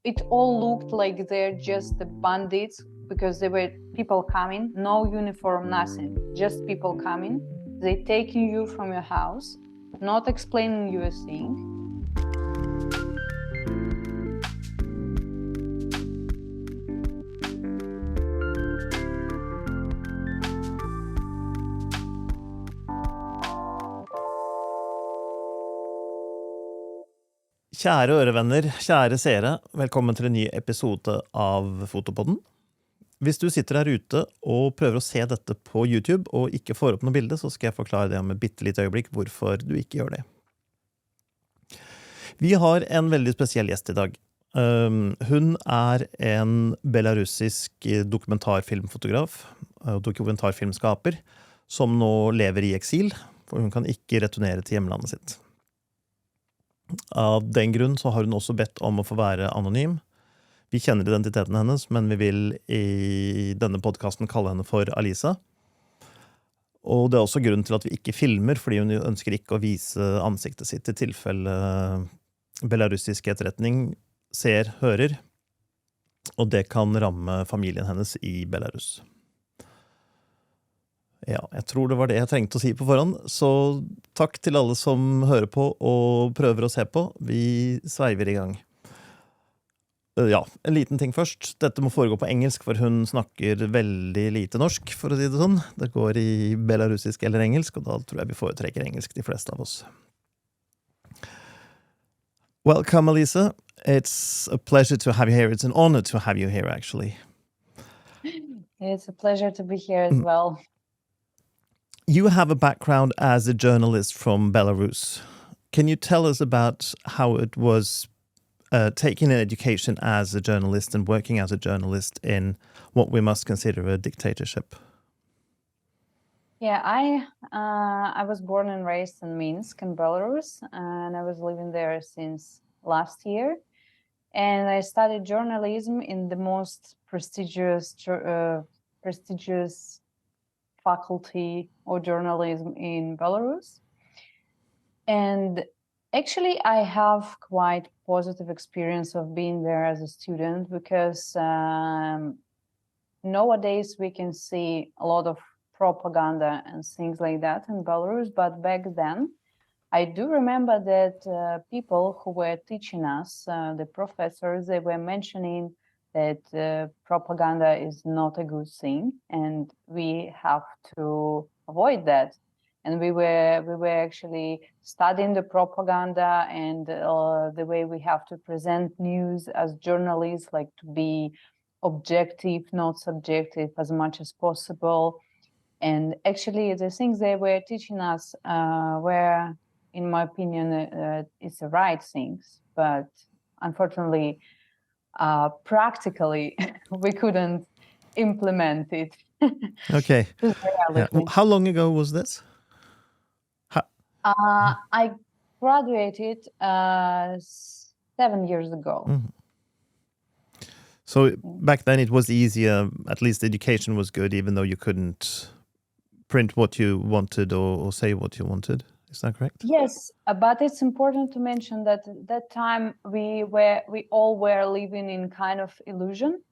it all looked like they're just the bandits because there were people coming, no uniform, nothing, just people coming. They taking you from your house, not explaining you a thing. Kjære ørevenner, kjære seere, velkommen til en ny episode av Fotopodden. Hvis du sitter her ute og prøver å se dette på YouTube og ikke får opp noe bilde, så skal jeg forklare det om et bittelitt øyeblikk hvorfor du ikke gjør det. Vi har en veldig spesiell gjest i dag. Hun er en belarusisk dokumentarfilmfotograf og dokumentarfilmskaper som nå lever i eksil, for hun kan ikke returnere til hjemlandet sitt. Av den grunn så har hun også bedt om å få være anonym. Vi kjenner identiteten hennes, men vi vil i denne podcasten kalle henne for Alisa. Og det er også grunnen til at vi ikke filmer, fordi hun ønsker ikke å vise ansiktet sitt i tilfelle belarusisk etterretning ser, hører, og det kan ramme familien hennes i Belarus. Ja, jeg tror det var det jeg trengte å si på forhånd, så takk til alle som hører på og prøver å se på. Vi sveiver i gang. Ja, en liten ting først. Dette må foregå på engelsk, for hun snakker veldig lite norsk, for å si det sånn. Det går i belarusisk eller engelsk, og da tror jeg vi foretrekker engelsk, de fleste av oss. Welcome, Alisa. It's a pleasure to have you here. It's an honor to have you here, actually. It's a pleasure to be here as well. You have a background as a journalist from Belarus. Can you tell us about how it was taking an education as a journalist and working as a journalist in what we must consider a dictatorship? Yeah, I was born and raised in Minsk in Belarus, and I was living there since last year. And I studied journalism in the most prestigious faculty of journalism in Belarus. And actually, I have quite positive experience of being there as a student because nowadays we can see a lot of propaganda and things like that in Belarus. But back then, I do remember that people who were teaching us, the professors, they were mentioning that propaganda is not a good thing, and we have to avoid that. And we were actually studying the propaganda and the way we have to present news as journalists, like to be objective, not subjective as much as possible. And actually, the things they were teaching us were, in my opinion, it's the right things, but unfortunately, practically we couldn't implement it. Okay. Yeah. How long ago was this? I graduated 7 years ago. Mm-hmm. So back then it was easier, at least education was good, even though you couldn't print what you wanted or say what you wanted. Is that correct? Yes, but it's important to mention that at that time we all were living in kind of illusion,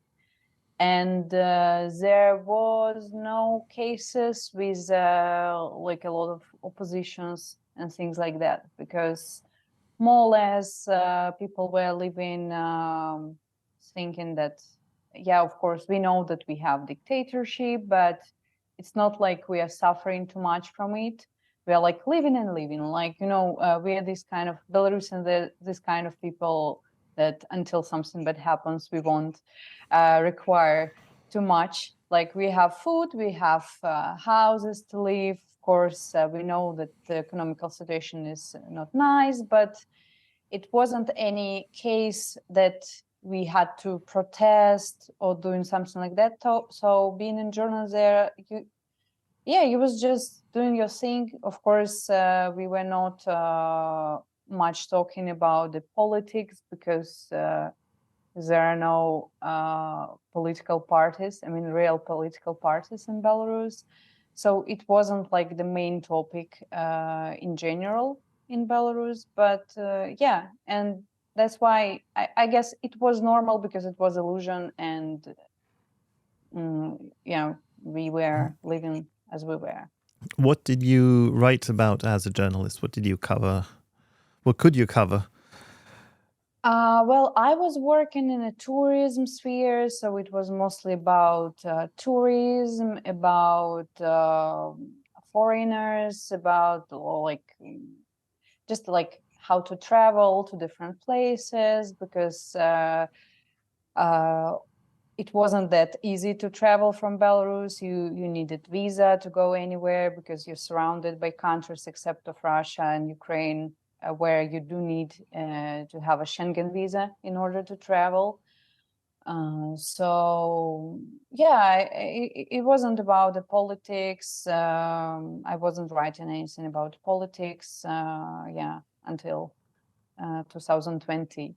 and there was no cases with like a lot of oppositions and things like that, because more or less people were living thinking that, yeah, of course we know that we have dictatorship, but it's not like we are suffering too much from it. We are like living and living, like, you know, we are this kind of Belarusian, this kind of people that until something bad happens, we won't require too much. Like we have food, we have houses to live. Of course, we know that the economical situation is not nice, but it wasn't any case that we had to protest or doing something like that. So being in journal there, you was just doing your thing. Of course, we were not much talking about the politics because there are no political parties, I mean, real political parties in Belarus. So it wasn't like the main topic in general in Belarus. But yeah, and that's why I guess it was normal, because it was illusion, and yeah, we were living as we were. What did you write about as a journalist? What did you cover? What could you cover? Well, I was working in a tourism sphere, so it was mostly about tourism, about foreigners, about just like how to travel to different places, because it wasn't that easy to travel from Belarus. You needed visa to go anywhere, because you're surrounded by countries except of Russia and Ukraine, where you do need to have a Schengen visa in order to travel. So yeah, it wasn't about the politics. I wasn't writing anything about politics, until 2020.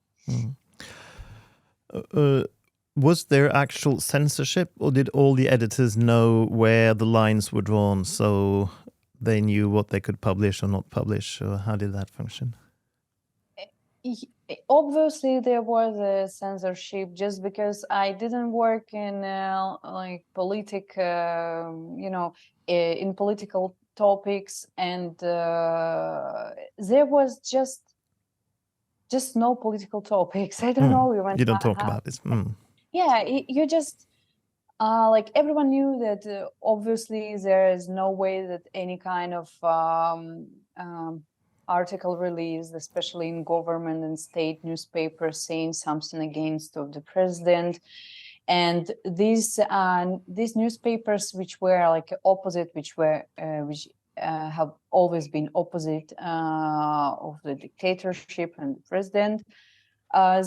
Was there actual censorship, or did all the editors know where the lines were drawn, so they knew what they could publish or not publish? Or how did that function? Obviously, there was a censorship, just because I didn't work in in political topics, and there was just no political topics. I don't know even you don't talk about this. Yeah, you just like everyone knew that obviously there is no way that any kind of article released, especially in government and state newspapers, saying something against of the president. And these newspapers, which were like opposite, which have always been opposite of the dictatorship and the president,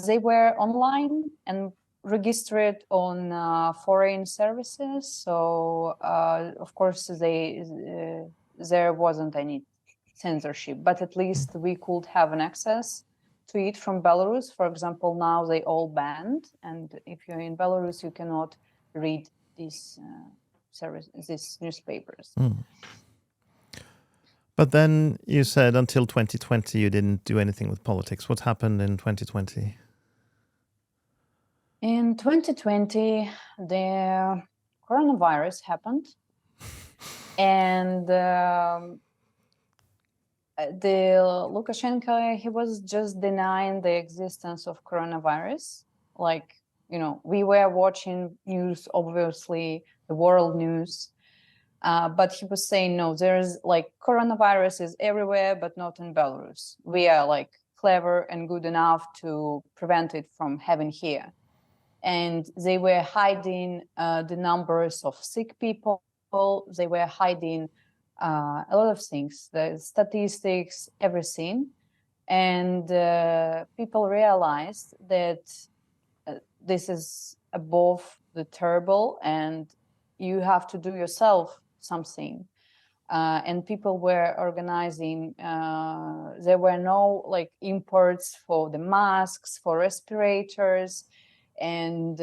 they were online and registered on foreign services. So of course there wasn't any censorship, but at least we could have an access to it from Belarus. For example, now they all banned, and if you're in Belarus, you cannot read these newspapers. But then you said until 2020 you didn't do anything with politics. What happened in 2020? In 2020, the coronavirus happened, and the Lukashenko, he was just denying the existence of coronavirus. Like, we were watching news, obviously the world news, but he was saying, no, there's like coronavirus is everywhere, but not in Belarus. We are like clever and good enough to prevent it from having here. And they were hiding the numbers of sick people. They were hiding a lot of things, the statistics, everything. And people realized that this is above the terrible, and you have to do yourself something. And people were organizing. There were no like imports for the masks, for respirators, and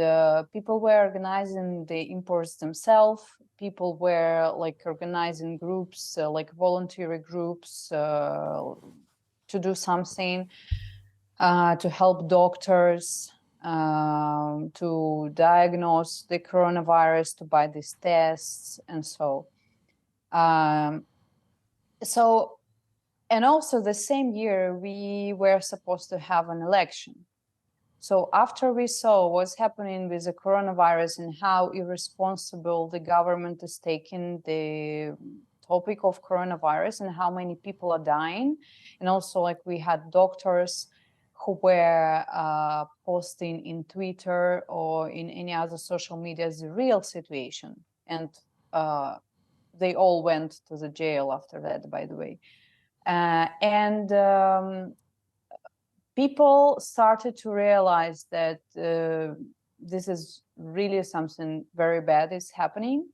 people were organizing the imports themselves. People were like organizing groups, like voluntary groups, to do something, to help doctors, to diagnose the coronavirus, to buy these tests, and so. And also the same year, we were supposed to have an election. So after we saw what's happening with the coronavirus and how irresponsible the government is taking the topic of coronavirus and how many people are dying, and also like we had doctors who were posting in Twitter or in any other social media the real situation, and they all went to the jail after that, by the way. People started to realize that this is really something very bad is happening.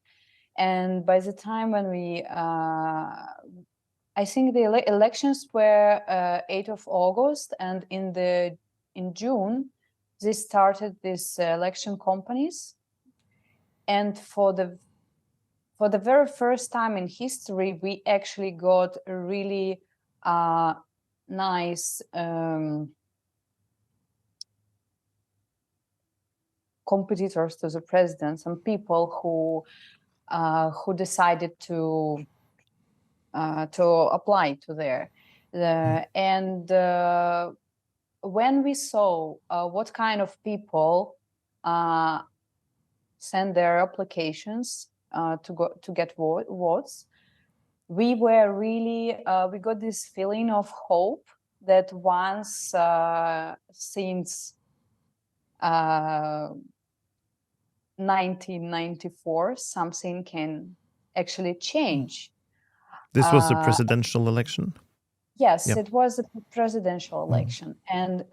And by the time when we, I think the elections were 8th of August, and in June, they started these election companies. And for the very first time in history, we actually got a really nice competitors to the president, some people who decided to apply to there. And when we saw what kind of people send their applications to get votes, we were really we got this feeling of hope that once since 1994 something can actually change. This was a presidential election? Yes, Yep. it was a presidential election. And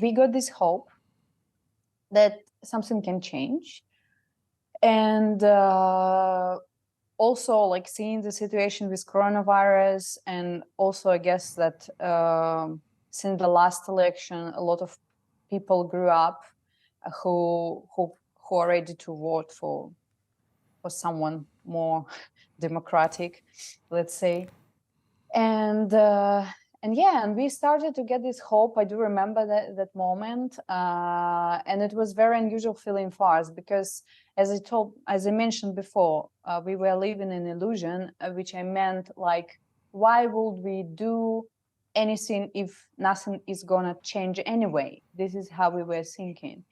we got this hope that something can change. And also, like, seeing the situation with coronavirus, and also I guess that since the last election, a lot of people grew up who are ready to vote for someone more democratic, let's say. And yeah, and we started to get this hope. I do remember that moment, and it was very unusual feeling for us, because as I mentioned before, we were living in illusion, which I meant, like, why would we do anything if nothing is gonna change anyway? This is how we were thinking.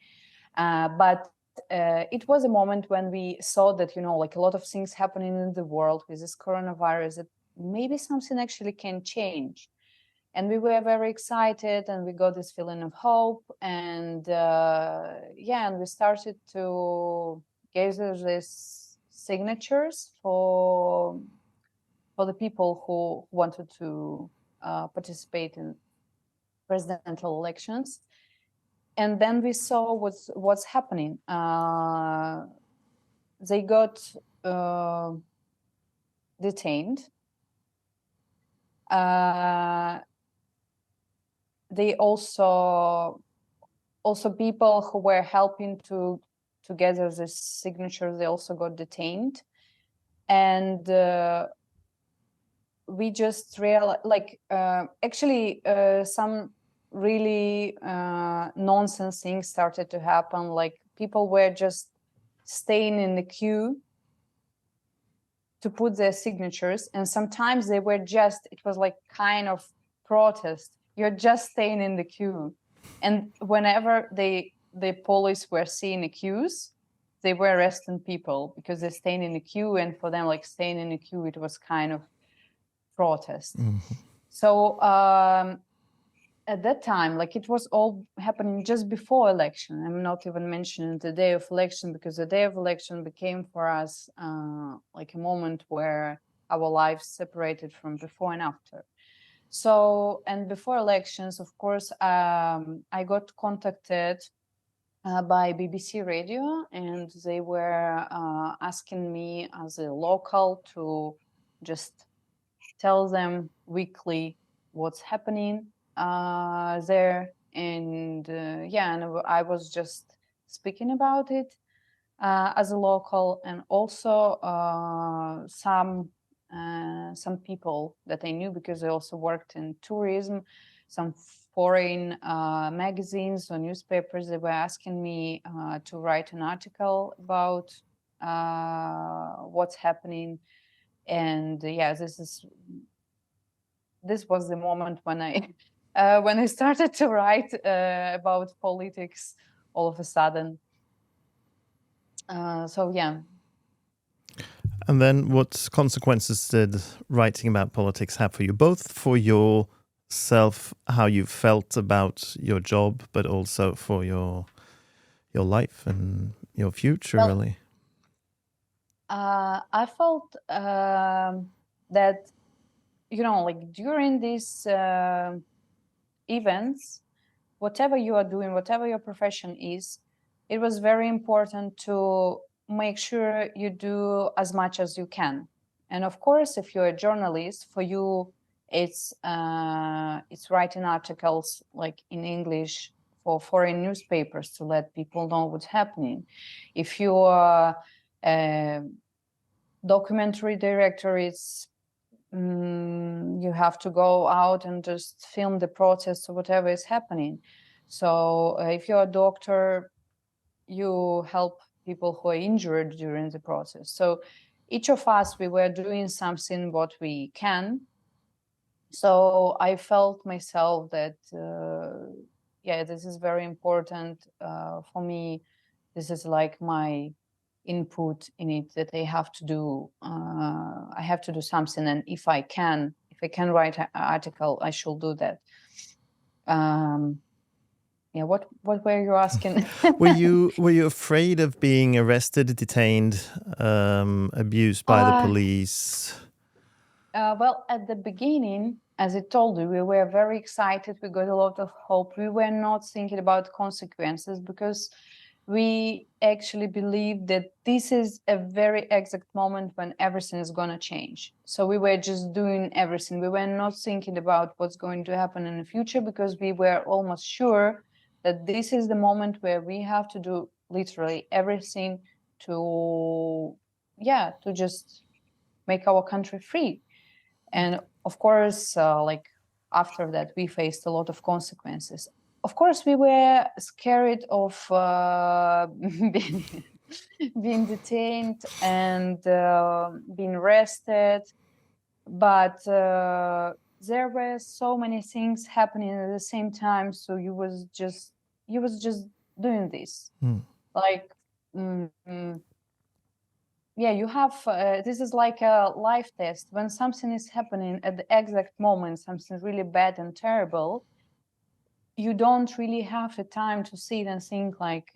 But it was a moment when we saw that, like, a lot of things happening in the world with this coronavirus, that maybe something actually can change. And we were very excited, and we got this feeling of hope. And and we started to gather these signatures for the people who wanted to participate in presidential elections. And then we saw what's happening. They got detained. They also people who were helping to gather the signatures, they also got detained. And we just realized, like, actually some really nonsense things started to happen. Like, people were just staying in the queue to put their signatures, and sometimes they were just, it was like kind of protest. You're just staying in the queue, and whenever the police were seeing the queues, they were arresting people because they're staying in the queue, and for them, like, staying in the queue, it was kind of protest. So at that time, like, it was all happening just before election. I'm not even mentioning the day of election, because the day of election became for us like a moment where our lives separated from before and after. So, and before elections, of course, I got contacted by BBC Radio, and they were asking me as a local to just tell them weekly what's happening there. And and I was just speaking about it as a local, and also some people that I knew, because I also worked in tourism, some foreign magazines or newspapers, they were asking me to write an article about what's happening. And this was the moment when I started to write about politics all of a sudden. And then what consequences did writing about politics have for you, both for yourself, how you felt about your job, but also for your life and your future, really? I felt that, like, during these events, whatever you are doing, whatever your profession is, it was very important to make sure you do as much as you can. And of course, if you're a journalist, for you, it's writing articles, like, in English for foreign newspapers to let people know what's happening. If you are a documentary director, it's you have to go out and just film the protests or whatever is happening. So if you're a doctor, you help people who are injured during the process. So each of us, we were doing something what we can. So I felt myself that, this is very important for me. This is like my input in it, that I have to do. I have to do something, and if I can write an article, I should do that. What were you asking? Were you afraid of being arrested, detained, abused by the police? Well, at the beginning, as I told you, we were very excited. We got a lot of hope. We were not thinking about consequences, because we actually believe that this is a very exact moment when everything is going to change. So we were just doing everything. We were not thinking about what's going to happen in the future, because we were almost sure that this is the moment where we have to do literally everything to just make our country free. And of course, after that, we faced a lot of consequences. Of course, we were scared of being detained and being arrested, but there were so many things happening at the same time. So you was just doing this, like. You have, this is like a life test. When something is happening at the exact moment, something really bad and terrible, you don't really have the time to sit and think like,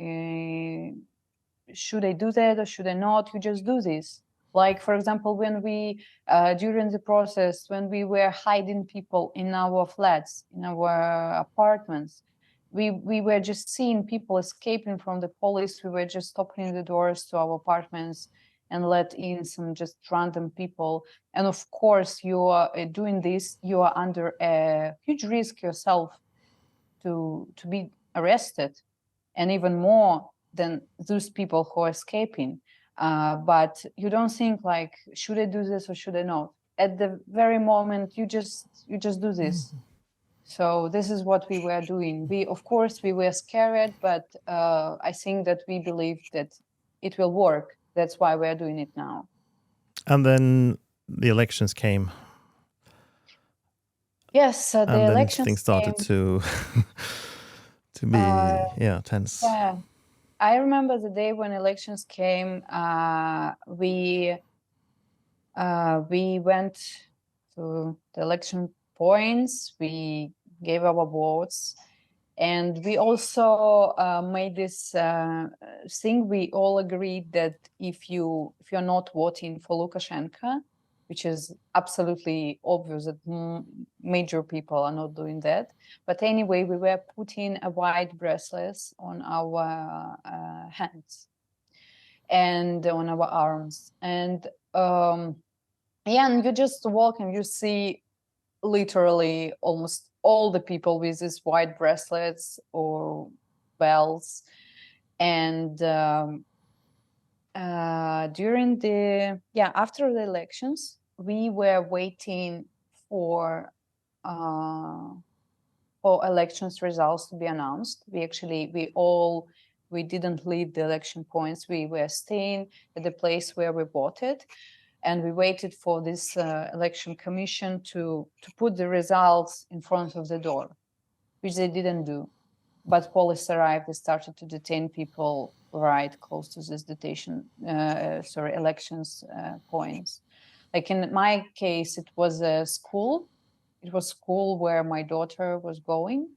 should I do that or should I not? You just do this. Like, for example, when we, during the process, when we were hiding people in our flats, in our apartments, we were just seeing people escaping from the police. We were just opening the doors to our apartments and let in some just random people. And of course, you are doing this, you are under a huge risk yourself to be arrested, and even more than those people who are escaping. But you don't think like, should I do this or should I not? At the very moment, you just do this. So this is what we were doing. Of course, we were scared, but I think that we believe that it will work. That's why we're doing it now. And then the elections came. Yes, the and elections then things started came. to be tense. Yeah, I remember the day when elections came. We went to the election points. We gave our votes. And we also made this thing. We all agreed that if you're not voting for Lukashenko, which is absolutely obvious that major people are not doing that. But anyway, we were putting a white bracelets on our hands and on our arms. And and you just walk and you see literally almost all the people with these white bracelets or bells. And during after the elections, we were waiting for elections results to be announced. We didn't leave the election points. We were staying at the place where we voted. And we waited for this election commission to put the results in front of the door, which they didn't do. But police arrived. They started to detain people right close to this elections points. Like in my case, it was a school. It was school where my daughter was going.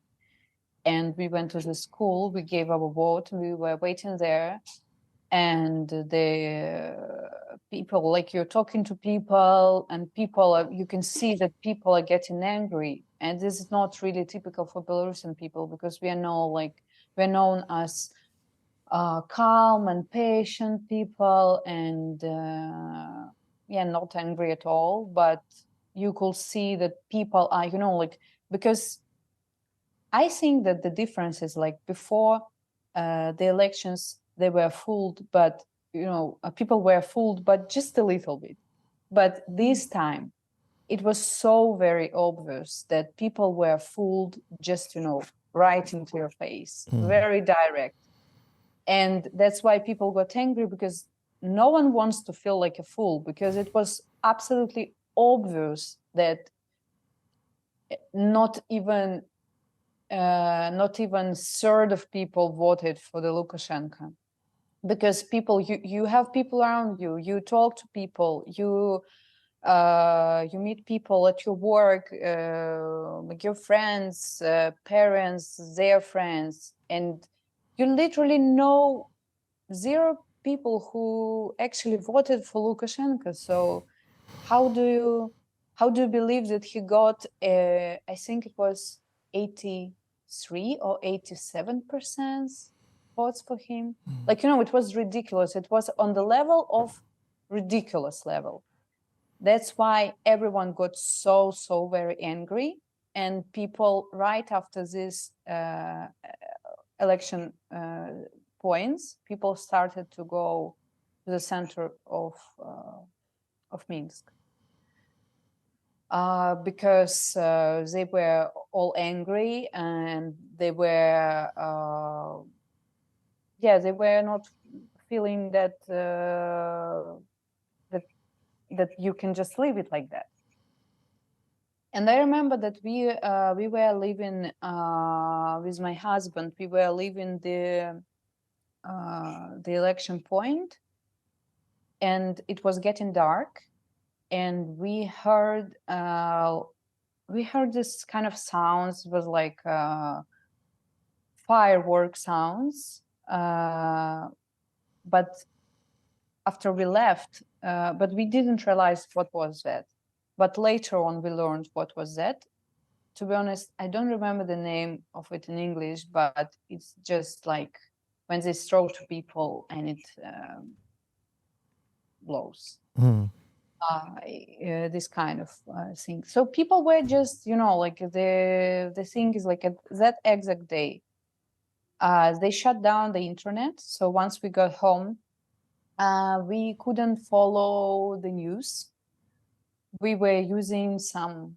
And we went to the school. We gave our vote. We were waiting there. And the people, like you're talking to people, and you can see that people are getting angry. And this is not really typical for Belarusian people, because we're known as calm and patient people, and not angry at all. But you could see that people are, because I think that the difference is like before the elections, they were fooled, but people were fooled, but just a little bit. But this time, it was so very obvious that people were fooled, just right into your face, very direct. And that's why people got angry, because no one wants to feel like a fool, because it was absolutely obvious that not even third of people voted for the Lukashenko. Because people, you have people around you, you talk to people, you meet people at your work, like your friends, parents, their friends, and you literally know zero people who actually voted for Lukashenko. So how do you believe that he got, I think it was 83 or 87% votes for him? Like, it was ridiculous. It was on the level of ridiculous level. That's why everyone got so very angry, and people right after this election points, people started to go to the center of Minsk, because they were all angry, and they were they were not feeling that that you can just leave it like that. And I remember that we were living with my husband. We were leaving the election point, and it was getting dark, and we heard this kind of sounds. It was like firework sounds, but after we left, but we didn't realize what was that. But later on, we learned what was that. To be honest, I don't remember the name of it in English, but it's just like when they throw to people and it blows. This kind of thing. So people were just, like the thing is like at that exact day, they shut down the internet. So once we got home, we couldn't follow the news. We were using some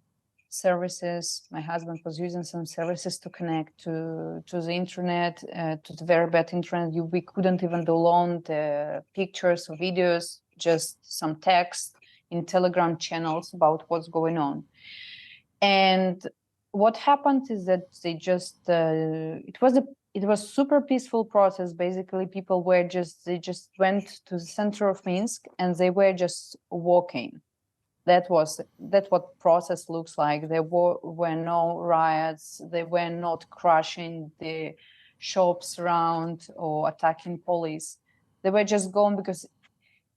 services. My husband was using some services to connect to the internet, to the very bad internet. We couldn't even download pictures or videos, just some text in Telegram channels about what's going on. And what happened is that they just it was super peaceful process. Basically, people were they just went to the center of Minsk, and they were just walking. That's what process looks like. There were no riots. They were not crushing the shops around or attacking police. They were just going, because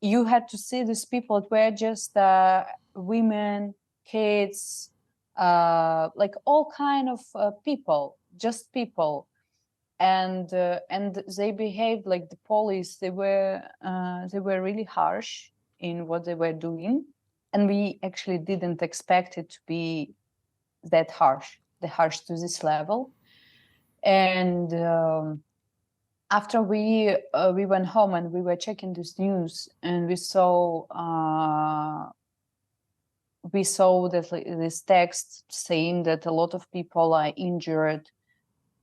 you had to see these people. It were just women, kids, like all kind of people, just people. And they behaved like the police. They were really harsh in what they were doing. And we actually didn't expect it to be that harsh to this level. And after we went home and we were checking this news, and we saw that this text saying that a lot of people are injured,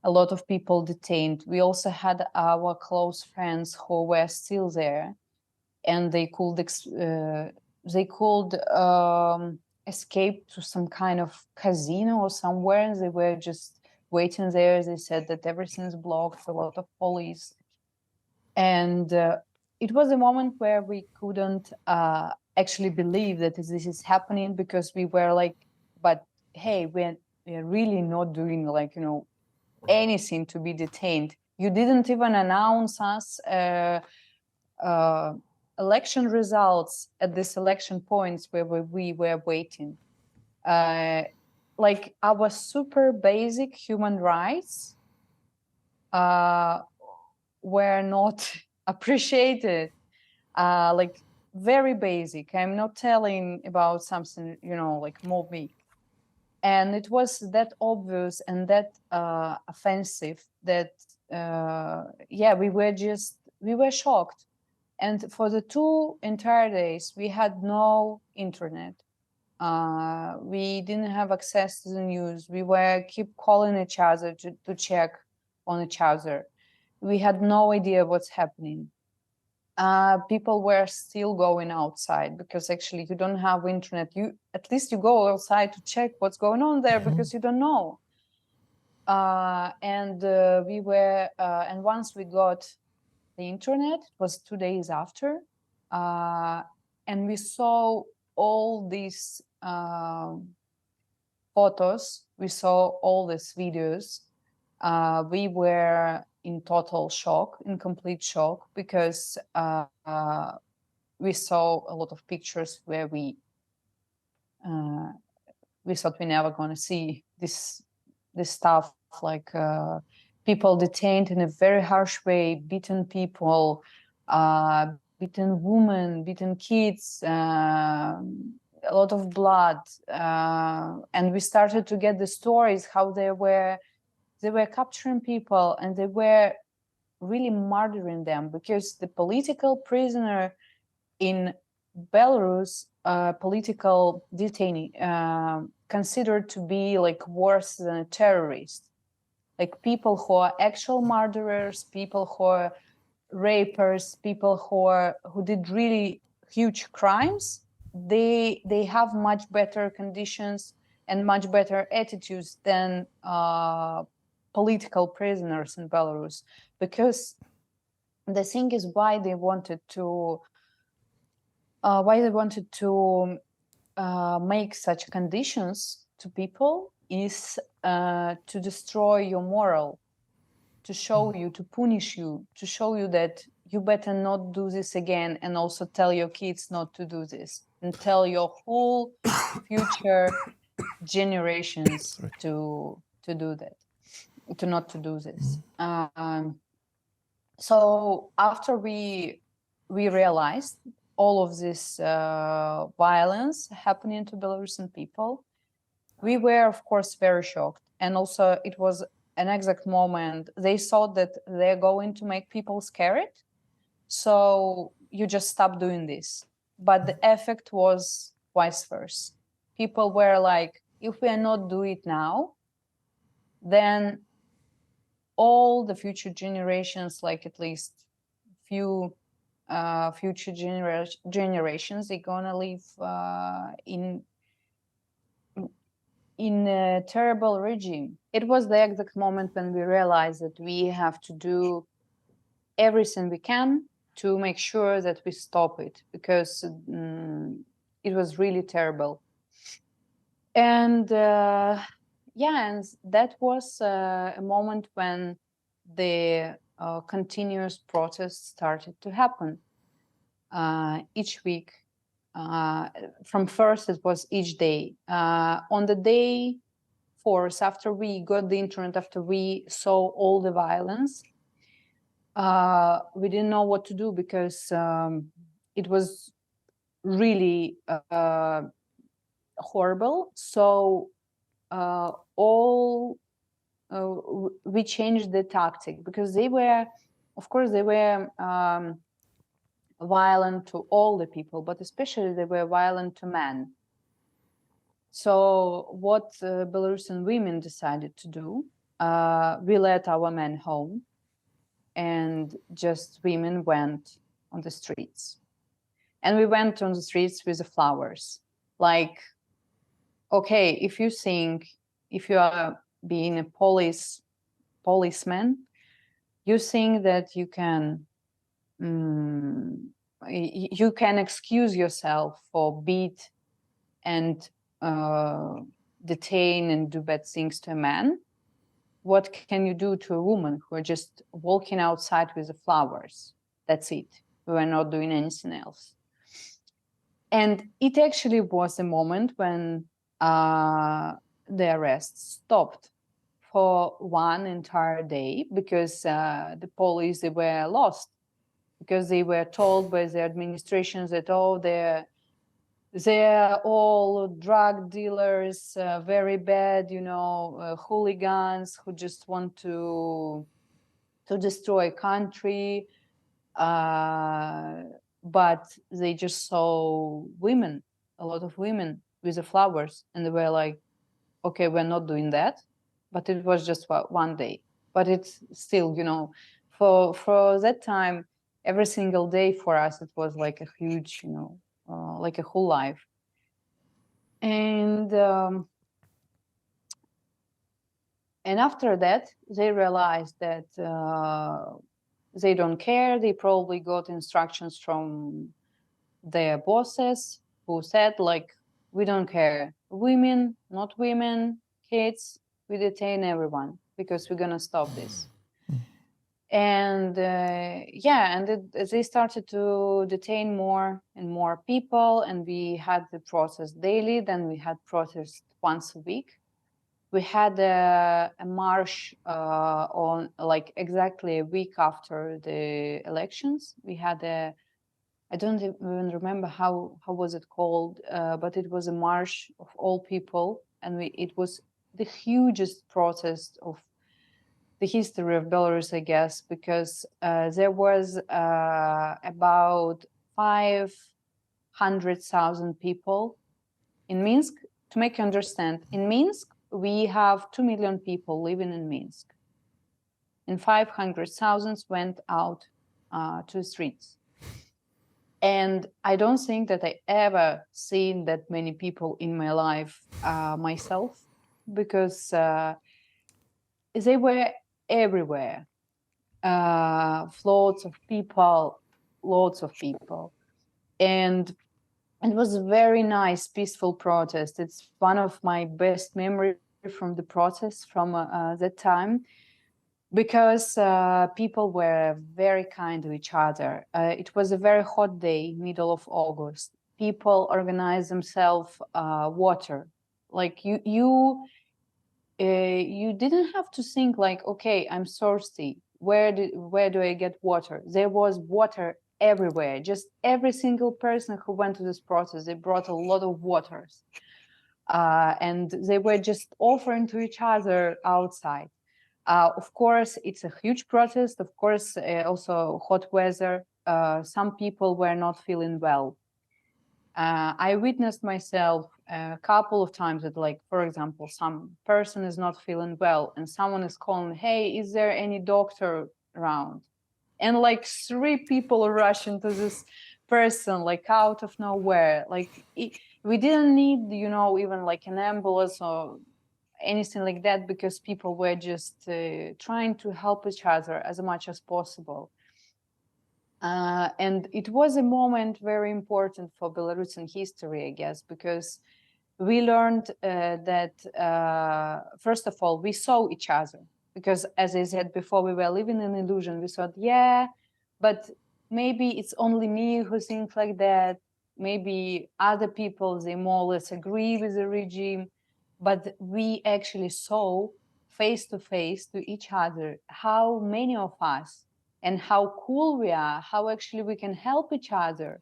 a lot of people detained. We also had our close friends who were still there, and they could escape to some kind of casino or somewhere, and they were just waiting there. They said that everything is blocked, a lot of police. And it was a moment where we couldn't actually believe that this is happening, because we were like, but hey, we're really not doing anything to be detained. You didn't even announce us election results at this election points where we were waiting. Like our super basic human rights were not appreciated. Like very basic. I'm not telling about something, like more big. And it was that obvious and that offensive that, we were shocked. And for the 2 entire days, we had no internet. We didn't have access to the news. We were keep calling each other to check on each other. We had no idea what's happening. People were still going outside because actually you don't have internet. At least you go outside to check what's going on there because you don't know. And once we got the internet, it was 2 days after, and we saw all these photos, we saw all these videos. We were in total shock, in complete shock, because we saw a lot of pictures where we thought we're never going to see this stuff, like people detained in a very harsh way, beaten people, beaten women, beaten kids, a lot of blood, and we started to get the stories how they were capturing people and they were really murdering them, because the political prisoner in Belarus, political detainee, considered to be like worse than a terrorist. Like people who are actual murderers, people who are rapers, people who did really huge crimes, they have much better conditions and much better attitudes than political prisoners in Belarus. Because the thing is, why they wanted to make such conditions to people is to destroy your moral, to show you, to punish you, to show you that you better not do this again, and also tell your kids not to do this, and tell your whole future generations to do that, to not to do this. So after we realized all of this violence happening to Belarusian people, we were, of course, very shocked. And also it was an exact moment. They thought that they're going to make people scared. So you just stop doing this. But the effect was vice versa. People were like, if we are not doing it now, then all the future generations, like at least few future generations, they're gonna live in a terrible regime. It was the exact moment when we realized that we have to do everything we can to make sure that we stop it, because it was really terrible. And and that was a moment when the continuous protests started to happen each week. From first, it was each day. On the day 4th, after we got the internet, after we saw all the violence, we didn't know what to do, because it was really horrible. So we changed the tactic, because they were, of course, they were violent to all the people, but especially they were violent to men. So what Belarusian women decided to do, we let our men home, and just women went on the streets. And we went on the streets with the flowers. Like, okay, if you think, if you are being a policeman, you think that you can excuse yourself for beat and detain and do bad things to a man. What can you do to a woman who are just walking outside with the flowers? That's it. We were not doing anything else. And it actually was a moment when the arrests stopped for one entire day, because the police, they were lost, because they were told by the administrations that, oh, they're all drug dealers, very bad, hooligans who just want to destroy a country. But they just saw women, a lot of women with the flowers, and they were like, okay, we're not doing that. But it was just one day. But it's still, for that time, every single day for us, it was like a huge, like a whole life. And after that, they realized that they don't care. They probably got instructions from their bosses who said, like, we don't care. Women, not women, kids, we detain everyone because we're going to stop this. And they started to detain more and more people. And we had the protest daily. Then we had protest once a week. We had a march on like exactly a week after the elections. We had I don't even remember how was it called, but it was a march of all people, and it was the hugest protest of the history of Belarus, I guess, because there was about 500,000 people in Minsk. To make you understand, in Minsk, we have 2 million people living in Minsk, and 500,000 went out to the streets. And I don't think that I ever seen that many people in my life myself, because they were everywhere. Lots of people. And it was a very nice, peaceful protest. It's one of my best memories from the protest from that time, because people were very kind to each other. It was a very hot day, middle of August. People organized themselves water. Like you didn't have to think like, okay, I'm thirsty. Where do I get water? There was water everywhere. Just every single person who went to this protest, they brought a lot of waters. And they were just offering to each other outside. Of course, it's a huge protest. Of course, also hot weather. Some people were not feeling well. I witnessed myself a couple of times that, like, for example, some person is not feeling well and someone is calling, hey, is there any doctor around? And like 3 people rush into this person, like out of nowhere. Like we didn't need, even like an ambulance or anything like that, because people were just trying to help each other as much as possible. And it was a moment very important for Belarusian history, I guess, because we learned that, first of all, we saw each other. Because as I said before, we were living in illusion. We thought, yeah, but maybe it's only me who thinks like that. Maybe other people, they more or less agree with the regime. But we actually saw face to each other how many of us and how cool we are, how actually we can help each other.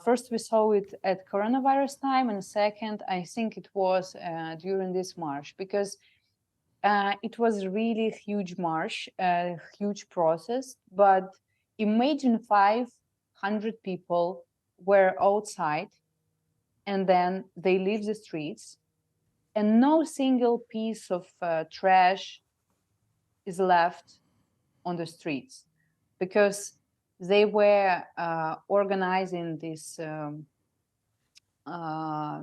First, we saw it at coronavirus time, and second, I think it was during this march, because it was really a huge march, a huge process. But imagine 500 people were outside, and then they leave the streets, and no single piece of trash is left on the streets, because they were organizing this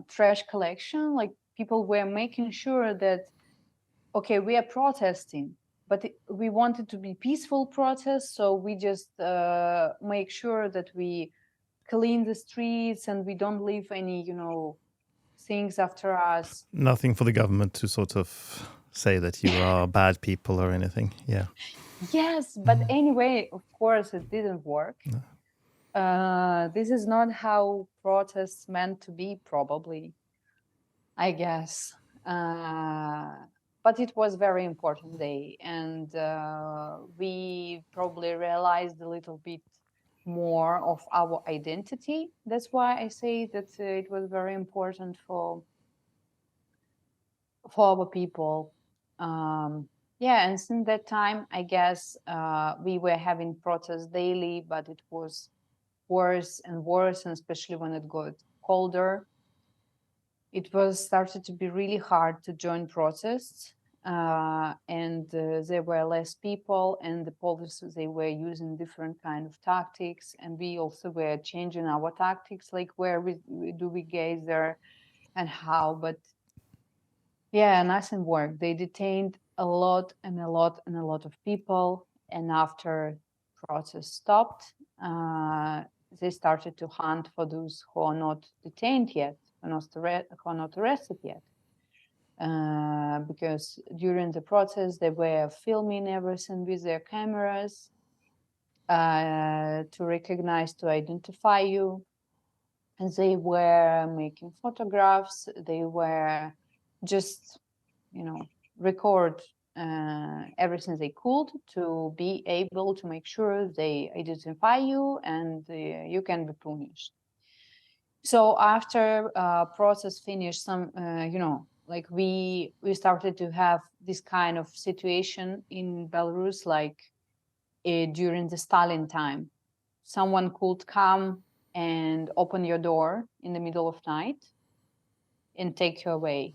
trash collection. Like, people were making sure that, okay, we are protesting, but we wanted to be peaceful protests, so we just make sure that we clean the streets and we don't leave any, things after us. Nothing for the government to sort of say that you are bad people or anything. Yeah. Yes, but anyway, of course, it didn't work. No. This is not how protests meant to be, probably, I guess. But it was a very important day, and we probably realized a little bit more of our identity. That's why I say that it was very important for our people. Yeah, and since that time, I guess we were having protests daily, but it was worse and worse, and especially when it got colder, it was started to be really hard to join protests. and there were less people, and the police, they were using different kind of tactics, and we also were changing our tactics, like where do we gather and how. But yeah, nothing worked. They detained a lot and a lot and a lot of people, and after process stopped, they started to hunt for those who are not detained yet, who are not arrested yet. Because during the process, they were filming everything with their cameras to recognize, to identify you. And they were making photographs. They were just, record everything they could to be able to make sure they identify you and you can be punished. So after process finished, some like we started to have this kind of situation in Belarus, like during the Stalin time. Someone could come and open your door in the middle of night and take you away.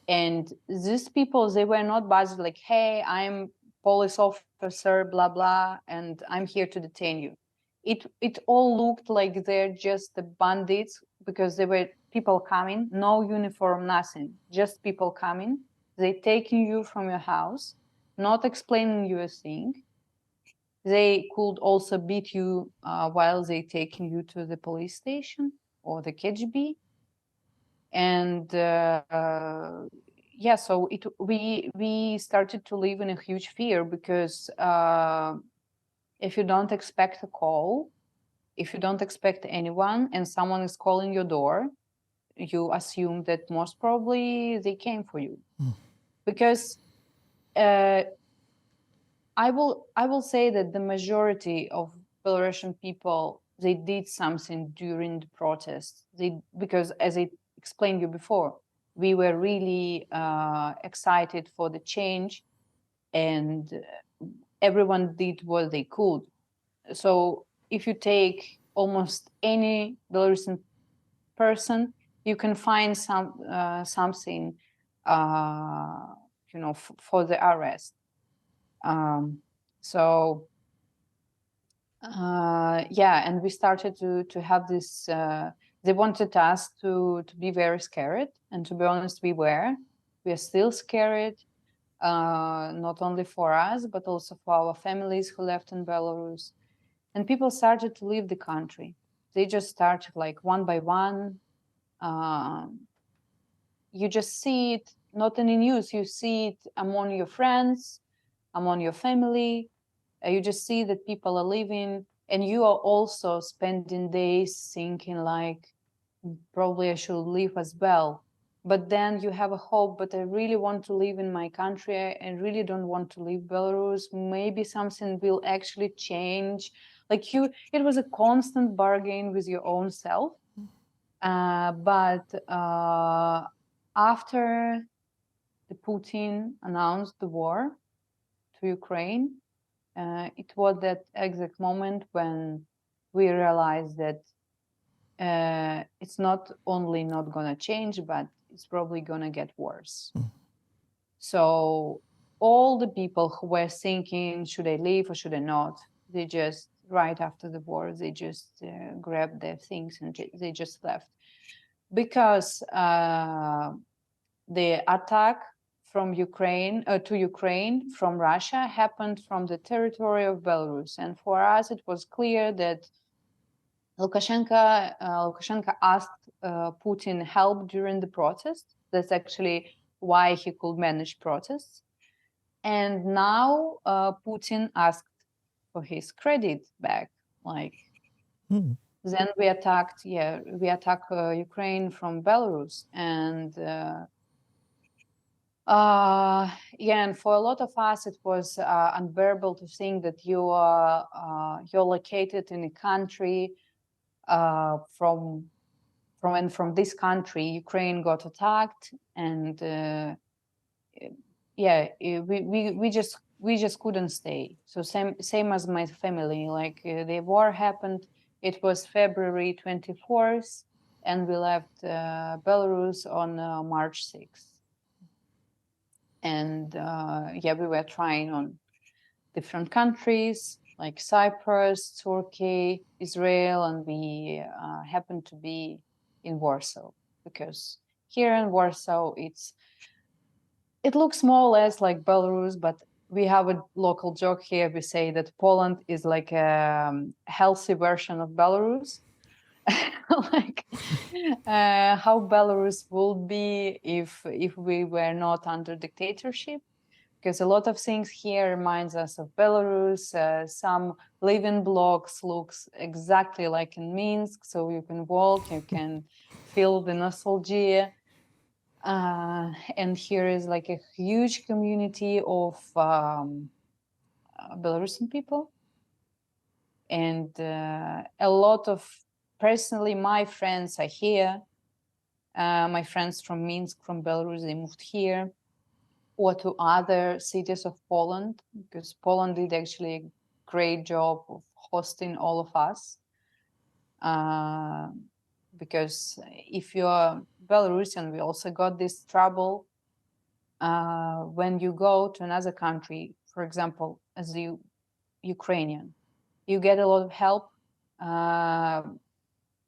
And these people, they were not basically like, hey, I'm police officer, blah, blah, and I'm here to detain you. It all looked like they're just the bandits, because there were people coming, no uniform, nothing, just people coming. They taking you from your house, not explaining you a thing. They could also beat you while they taking you to the police station or the KGB. And yeah, so we started to live in a huge fear, because if you don't expect a call, if you don't expect anyone and someone is calling your door, you assume that most probably they came for you. Because I will say that the majority of Belarusian people, they did something during the protest. Because as I explained you before, we were really excited for the change, and everyone did what they could. So if you take almost any Belarusian person, you can find something, for the arrest. So yeah, and we started to have this. They wanted us to be very scared, and to be honest, we are still scared. Not only for us, but also for our families who left in Belarus. And people started to leave the country. They just started like one by one. You just see it not in the news, you see it among your friends, among your family. You just see that people are leaving, and you are also spending days thinking like, probably I should leave as well. But then you have a hope, but I really want to live in my country. I really don't want to leave Belarus. Maybe something will actually change. Like it was a constant bargain with your own self. But after the Putin announced the war to Ukraine, it was that exact moment when we realized that it's not only not gonna change, but it's probably gonna get worse. So all the people who were thinking, should I leave or should I not? They just, right after the war, they just grabbed their things and they just left. Because the attack from Ukraine to Ukraine from Russia happened from the territory of Belarus. And for us, it was clear that Lukashenko asked Putin help during the protest. That's actually why he could manage protests. And now Putin asked for his credit back. Like, then we attacked Ukraine from Belarus. And and for a lot of us, it was unbearable to think that you're located in a country from this country, Ukraine got attacked, and we just couldn't stay. So same as my family. Like the war happened, it was February 24th, and we left Belarus on March 6th. And yeah, we were trying on different countries like Cyprus, Turkey, Israel, and we happened to be in Warsaw, because here in Warsaw it looks more or less like Belarus, but we have a local joke here. We say that Poland is like a healthy version of Belarus. Like how Belarus would be if we were not under dictatorship, because a lot of things here reminds us of Belarus. Some living blocks looks exactly like in Minsk, so you can walk, you can feel the nostalgia. And here is like a huge community of Belarusian people, and a lot of, personally, my friends are here. My friends from Minsk, from Belarus, they moved here or to other cities of Poland, because Poland did actually a great job of hosting all of us. Because if you're Belarusian, we also got this trouble when you go to another country, for example, as you Ukrainian, you get a lot of help.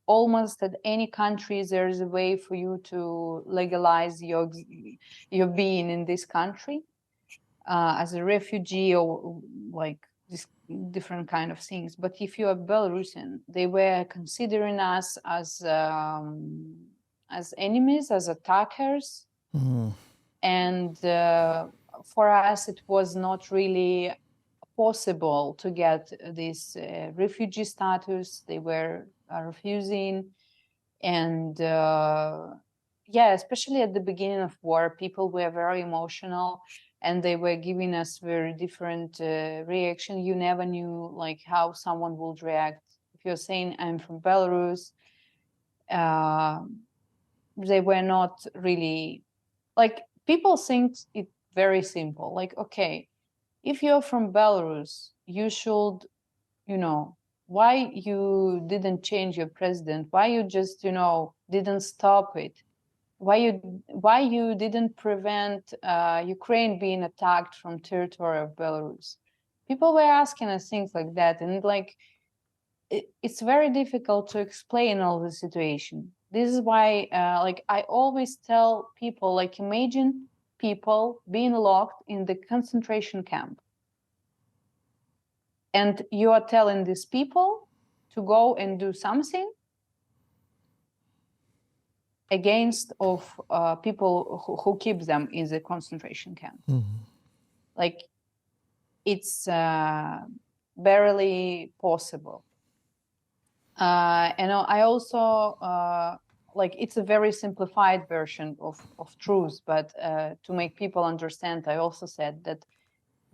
Almost at any country, there's a way for you to legalize your being in this country as a refugee, or like this different kind of things. But if you are Belarusian, they were considering us as enemies, as attackers. And for us, it was not really possible to get this refugee status. They were refusing. And yeah, especially at the beginning of war, people were very emotional, and they were giving us very different reaction. You never knew like how someone would react. If you're saying I'm from Belarus, they were not really like, people think it very simple. Like, okay, if you're from Belarus, you should, why you didn't change your president? Why you just, didn't stop it? Why you didn't prevent Ukraine being attacked from territory of Belarus? People were asking us things like that, and like it's very difficult to explain all the situation. This is why, like I always tell people, like imagine people being locked in the concentration camp, and you are telling these people to go and do something against of people who keep them in the concentration camp. Like it's barely possible. And I also like, it's a very simplified version of truth, but to make people understand, I also said that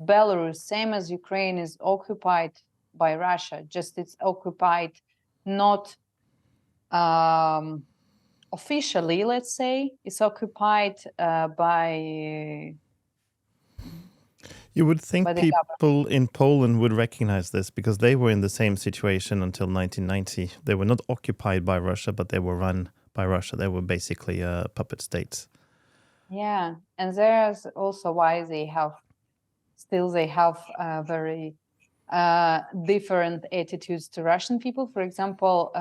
Belarus, same as Ukraine, is occupied by Russia, just it's occupied not officially, let's say. It's occupied by You would think by the people in Poland would recognize this, because they were in the same situation until 1990. They were not occupied by Russia, but they were run by Russia. They were basically puppet states. Yeah, and there's also why they have very different attitudes to Russian people. For example,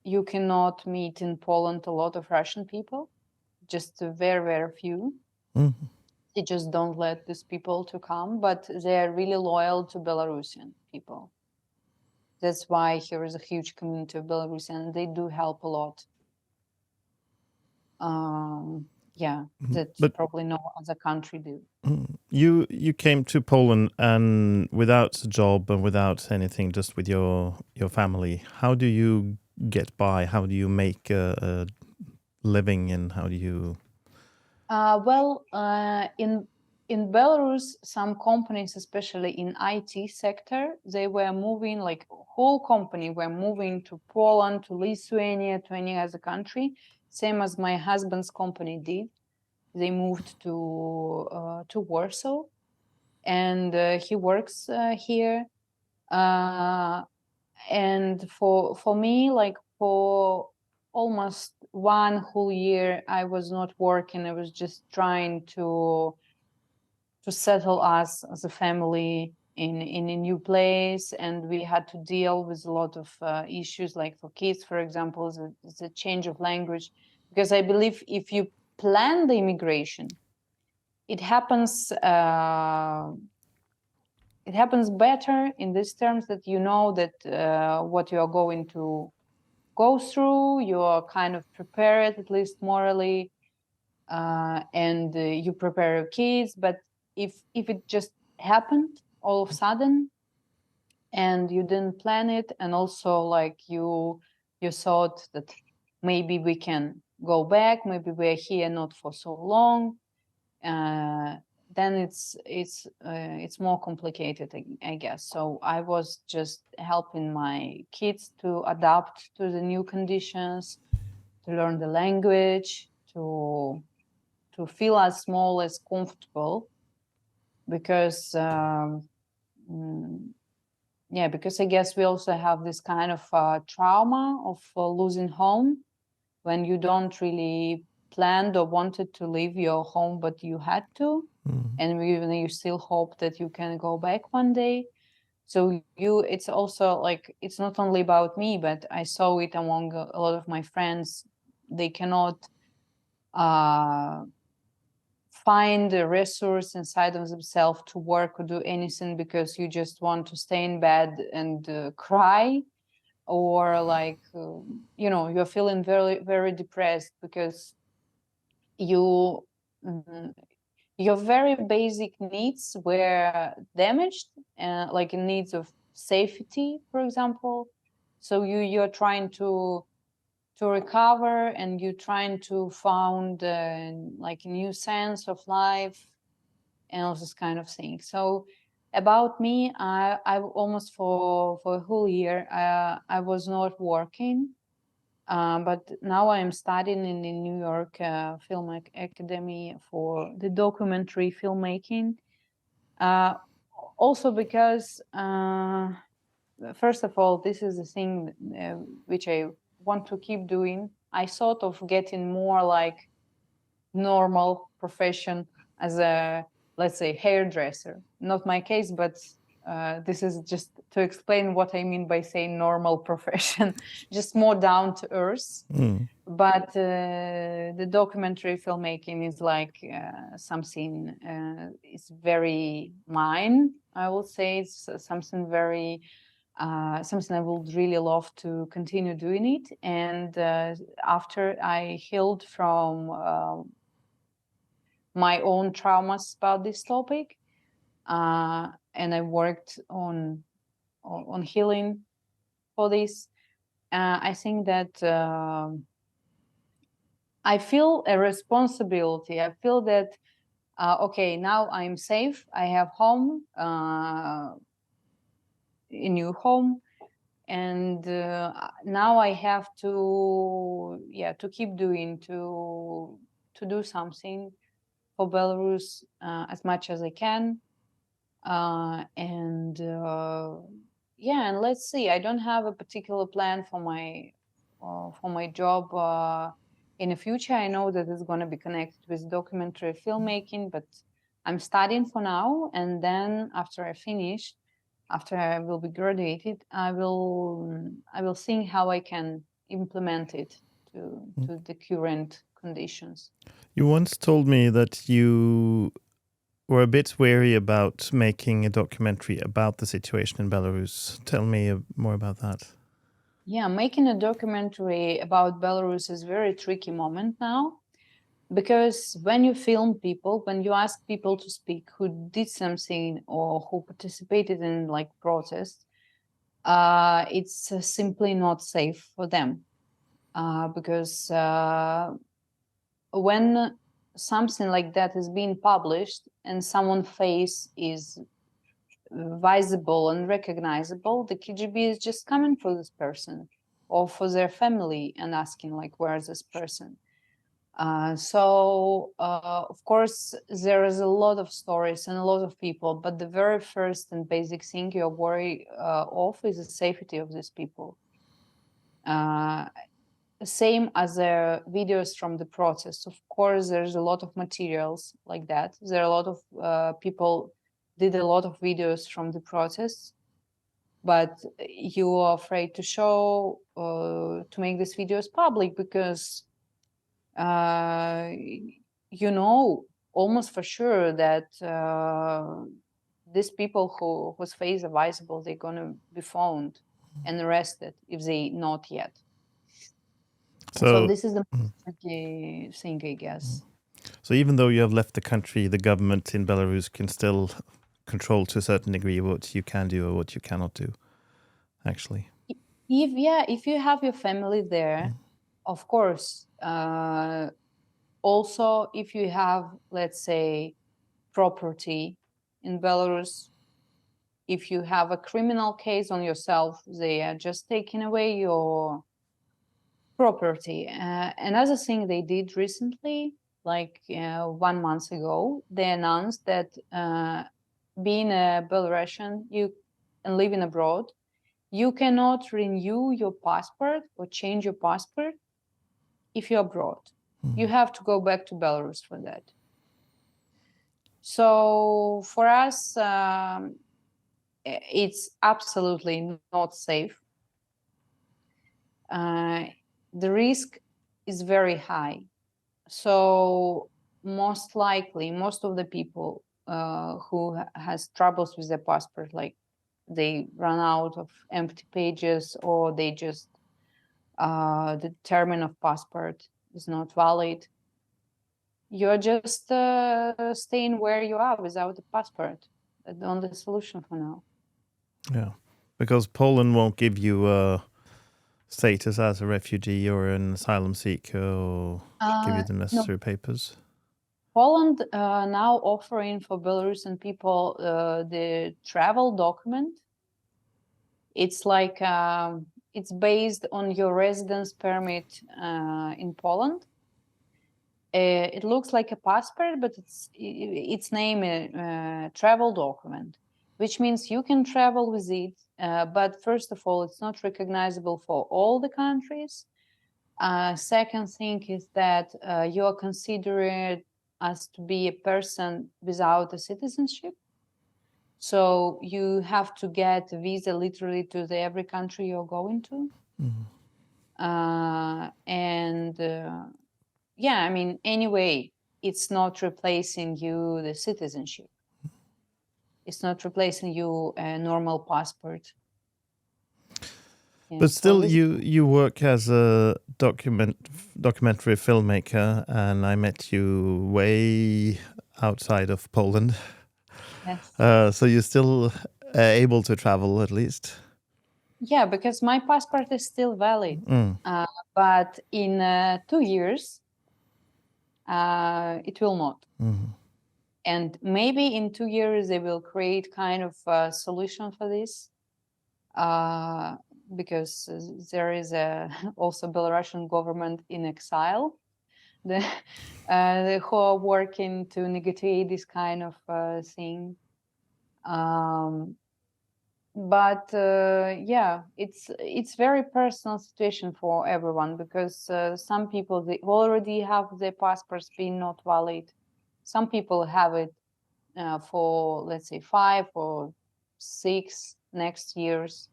you cannot meet in Poland a lot of Russian people, just a very, very few. They just don't let these people to come, but they're really loyal to Belarusian people. That's why here is a huge community of Belarusian, and they do help a lot. Yeah, that probably no other country do. You came to Poland and without a job and without anything, just with your family. How do you get by? How do you make a living, and how do you? Well, in Belarus, some companies, especially in IT sector, they were moving, like whole company were moving to Poland, to Lithuania, to any other country, same as my husband's company did. They moved to Warsaw, and he works here. And for me, like for almost one whole year, I was not working. I was just trying to settle us as a family in a new place, and we had to deal with a lot of issues, like for kids, for example, the change of language. Because I believe if you plan the immigration, it happens better in these terms, that you know that what you are going to go through, you are kind of prepared, at least morally, and you prepare your kids. But if it just happened all of a sudden and you didn't plan it, and also like you thought that maybe we can go back, maybe we're here not for so long, then it's more complicated, I guess. So I was just helping my kids to adapt to the new conditions, to learn the language, to feel as small as comfortable, because because I guess we also have this kind of trauma of losing home, when you don't really planned or wanted to leave your home, but you had to, and even you still hope that you can go back one day. So it's also like, it's not only about me, but I saw it among a lot of my friends. They cannot find a resource inside of themselves to work or do anything, because you just want to stay in bed and cry, or like you're feeling very, very depressed because your very basic needs were damaged, like needs of safety, for example. So you're trying to recover, and you're trying to find like a new sense of life and all this kind of thing. So about me, I almost for a whole year I was not working, but now I am studying in the New York Film Academy for the documentary filmmaking. Also because first of all, this is the thing which I want to keep doing. I thought of getting more like normal profession as a, let's say, hairdresser. Not my case, but this is just to explain what I mean by saying normal profession, just more down to earth. But the documentary filmmaking is like something, it's very mine, I will say. It's something very, something I would really love to continue doing it. And after I healed from my own traumas about this topic, and I worked on healing for this, I think that I feel a responsibility. I feel that okay, now I'm safe. I have home, a new home, and now I have to keep doing, to do something for Belarus as much as I can. And let's see. I don't have a particular plan for my job in the future. I know that it's going to be connected with documentary filmmaking, but I'm studying for now, and then after I will be graduated, I will think how I can implement it to the current conditions. You once told me that you were a bit wary about making a documentary about the situation in Belarus. Tell me more about that. Yeah, making a documentary about Belarus is a very tricky moment now, because when you film people, when you ask people to speak who did something or who participated in like protests, it's simply not safe for them, because when something like that is being published and someone's face is visible and recognizable, the KGB is just coming for this person or for their family and asking like, where is this person? So of course there is a lot of stories and a lot of people, but the very first and basic thing you're worried of is the safety of these people. same as the videos from the protest. Of course, there's a lot of materials like that. There are a lot of people did a lot of videos from the protests, but you are afraid to show, to make these videos public because you know almost for sure that these people whose face are visible, they're going to be found and arrested if they not yet. So this is the tricky thing, I guess. So even though you have left the country, the government in Belarus can still control to a certain degree what you can do or what you cannot do, actually. If you have your family there, of course. Also, if you have, let's say, property in Belarus, if you have a criminal case on yourself, they are just taking away your property. Another thing they did recently, like 1 month ago, they announced that being a Belarusian and living abroad, you cannot renew your passport or change your passport if you're abroad. You have to go back to Belarus for that. So for us, it's absolutely not safe. The risk is very high. So most likely, most of the people who has troubles with their passport, like they run out of empty pages or they just the term of passport is not valid, you're just staying where you are without a passport. That's the only solution for now. Yeah, because Poland won't give you a status as a refugee or an asylum seeker or give you the necessary papers. Poland now offering for Belarusian people the travel document. It's like it's based on your residence permit in Poland. It looks like a passport, but it's named a travel document, which means you can travel with it. But first of all, it's not recognizable for all the countries. Second thing is that you are considered as to be a person without a citizenship. So you have to get a visa literally to every country you're going to. Yeah, I mean, anyway, it's not replacing you the citizenship. It's not replacing you a normal passport. Yeah, but still, so you work as a documentary filmmaker, and I met you way outside of Poland. yes. So you're still able to travel at least? Yeah, because my passport is still valid. But in 2 years, it will not. And maybe in 2 years, they will create kind of a solution for this. Because there is also Belarusian government in exile, who are working to negotiate this kind of thing. But yeah, it's very personal situation for everyone because some people they already have their passports being not valid. Some people have it for, let's say, 5 or 6 next years.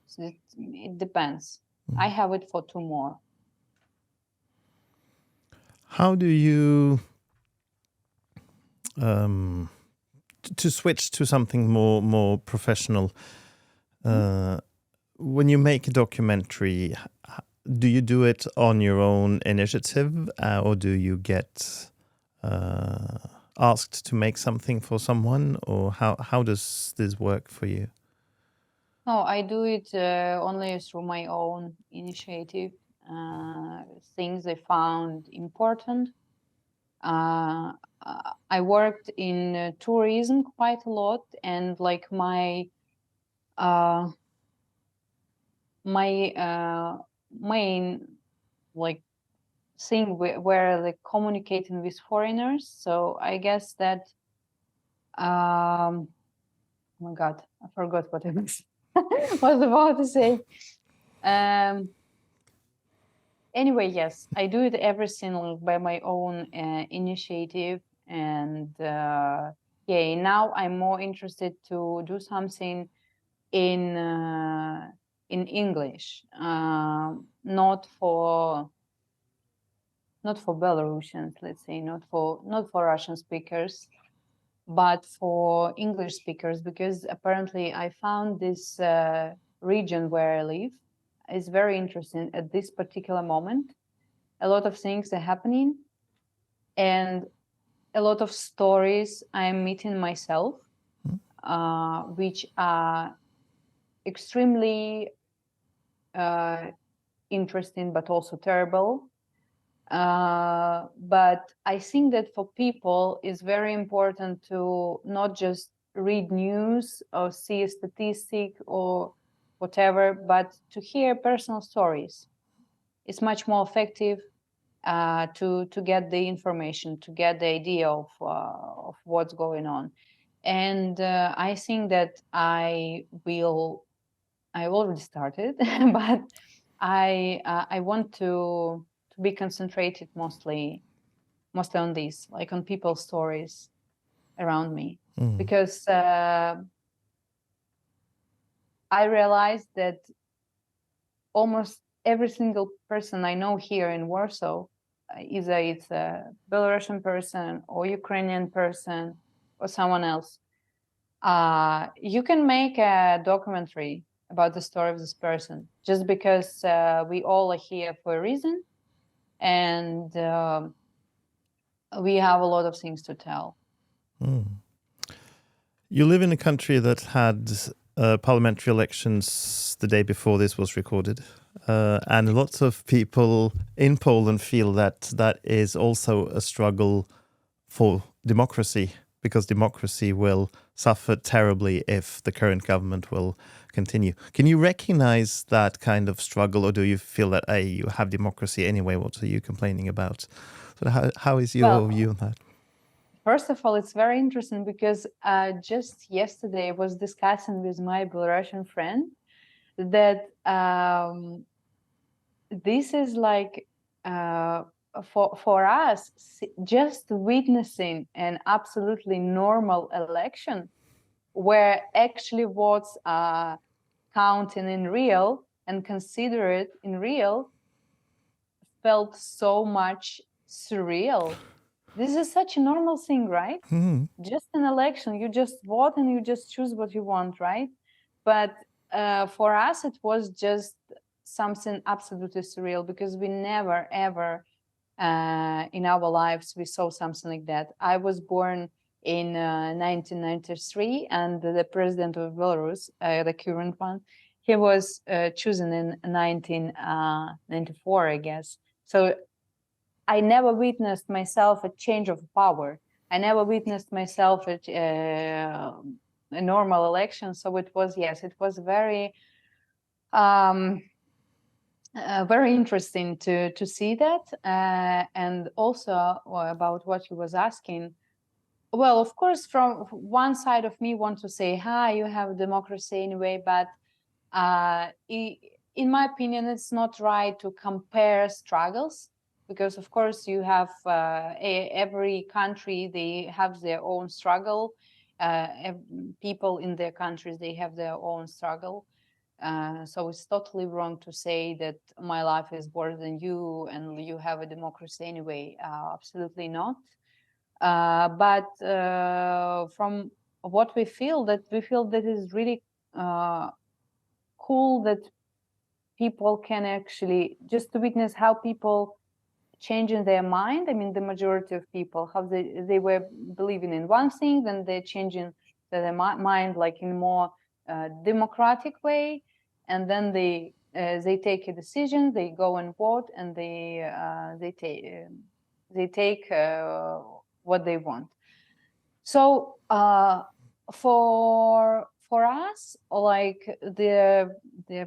So it depends. I have it for 2 more. How do you to switch to something more professional? When you make a documentary, do you do it on your own initiative, or do you get asked to make something for someone, or how does this work for you? No, I do it only through my own initiative. Things I found important. I worked in tourism quite a lot, and like my main like thing where like communicating with foreigners. So I guess that oh my god, I forgot what I was about to say. Anyway, yes, I do it everything by my own initiative, and now I'm more interested to do something in English, not for Belarusians, let's say, not for Russian speakers, but for English speakers, because apparently I found this region where I live is very interesting at this particular moment. A lot of things are happening, and a lot of stories I'm meeting myself, which are extremely interesting, but also terrible. But I think that for people, it's very important to not just read news or see a statistic or whatever, but to hear personal stories. It's much more effective to get the information, to get the idea of what's going on. And I think that I already started, but I want to be concentrated mostly on this, like on people's stories around me, because I realized that almost every single person I know here in Warsaw, either it's a Belarusian person or Ukrainian person or someone else, you can make a documentary about the story of this person, just because we all are here for a reason, and we have a lot of things to tell. You live in a country that had parliamentary elections the day before this was recorded. And lots of people in Poland feel that is also a struggle for democracy, because democracy will suffer terribly if the current government will continue. Can you recognize that kind of struggle, or do you feel that, hey, you have democracy anyway, what are you complaining about? So how is your view on that? First of all, it's very interesting because just yesterday I was discussing with my Belarusian friend that this is like for us, just witnessing an absolutely normal election where actually votes are counting in real and considered in real felt so much surreal. This is such a normal thing, right? Just an election, you just vote and you just choose what you want, right? But for us, it was just something absolutely surreal, because we never, ever in our lives, we saw something like that. I was born in 1993, and the president of Belarus, the current one, he was chosen in 1994, I guess. So I never witnessed myself a change of power. I never witnessed myself a normal election. So it was, yes, it was very, very interesting to see that. And also about what you was asking. Well, of course, from one side of me want to say, hi, you have democracy anyway, but in my opinion, it's not right to compare struggles, because of course you have every country, they have their own struggle. People in their countries, they have their own struggle. So it's totally wrong to say that my life is worse than you and you have a democracy anyway. Absolutely not. But from what we feel that is really cool, that people can actually just to witness how people changing their mind. I mean, the majority of people, how they were believing in one thing, then they're changing their mind like in more democratic way, and then they take a decision, they go and vote, and they take what they want. So for us, like the